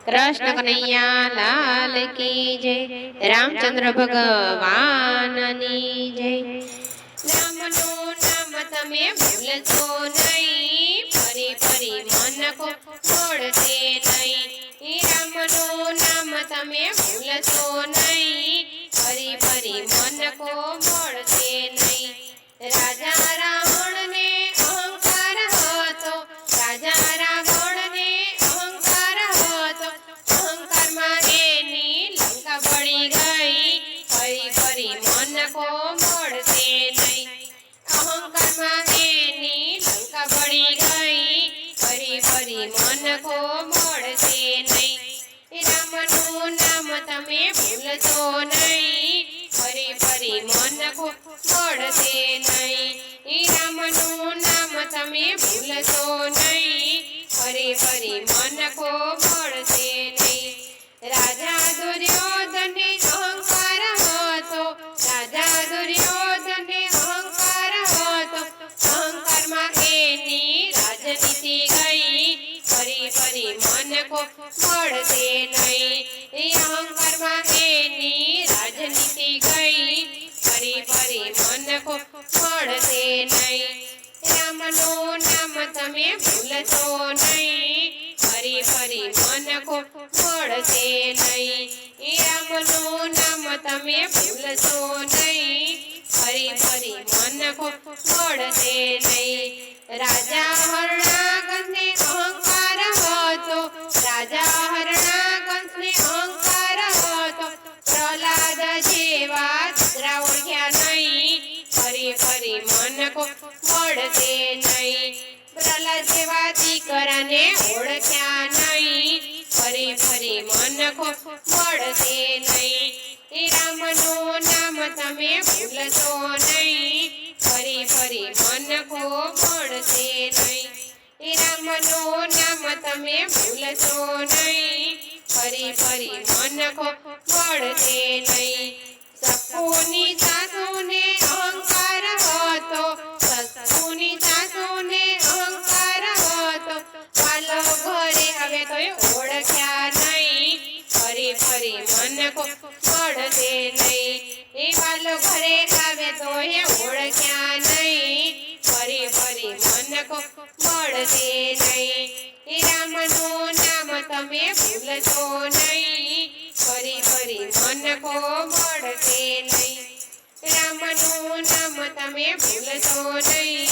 कृष्ण कन्हैया लाल की जय। रामचंद्र भगवाननी जय। रामनु नाम तमे भूलशो नहीं, फरी फरी मन को छोड़ते नहीं। रामनु नाम तमे भूलशो नहीं, फरी फरी मन को मोड़ते नहीं। राजा रावण ने अहंकार હતો, राजा रावण ने अहंकार હતો, अहंकार में एनी लंका बड़ी गई, फरी फरी मन को मोड़ते नहीं। अहंकार में एनी लंका बड़ी गई, फरी फरी मन को मोड़ते नहीं। रामनु नाम तमे भूलशो नहीं, फरी फरी मन को मोड़ते नहीं। रामनु नाम तमे भूलशो नहीं, फरी फरी मन को मोड़ते नहीं। राजा दुर्योधन ने अहंकार હતો, राजा दुर्योधन ने अहंकार હતો, अहंकार में एनी राजनीति गई, फरी फरी मन को मोड़ते नहीं। अहंकार में एनी राजनीति गई, फरी फरी मन को मोड़ते नहीं। रामनु नाम तमे भूलशो नहीं, फरी फरी मन को मोड़ते नहीं। रामनु नाम तमे भूलशो नहीं, फरी फरी मन को मोड़ते नहीं। राजा हरणाकंस ने अहंकार હતો, राजा हरणाकंस ने अहंकार હતો, प्रहलाद जेवा દીકરા ઓળખ્યા नहीं, फरी फरी मन को मोड़ते नहीं। प्रहलाद जेवा દીકરાને ઓળખ્યા नहीं, फरी फरी मन को मोड़ते नहीं। रामनु नाम तमे भूलशो नहीं, फरी फरी मन को मोड़ते नहीं। रामनु नाम तमे भूलशो नहीं, फरी फरी मन को मोड़ते नहीं। सपूनी सासू ने अहंकार હતો, सपूनी सासू ने अहंकार હતો, વાલો ઘરે આવે તોય ઓળખ્યા નહીં, ફરી ફરી મન को मोड़ते नहीं। એ વાલો ઘરે આવે તોય ઓળખ્યા નહીં, ફરી ફરી મન को मोड़ते नहीं। रामनु नाम तमे भूलशो नहीं, फरी फरी मन को मोड़ते नहीं। रामनु नाम तमे भूलशो नहीं,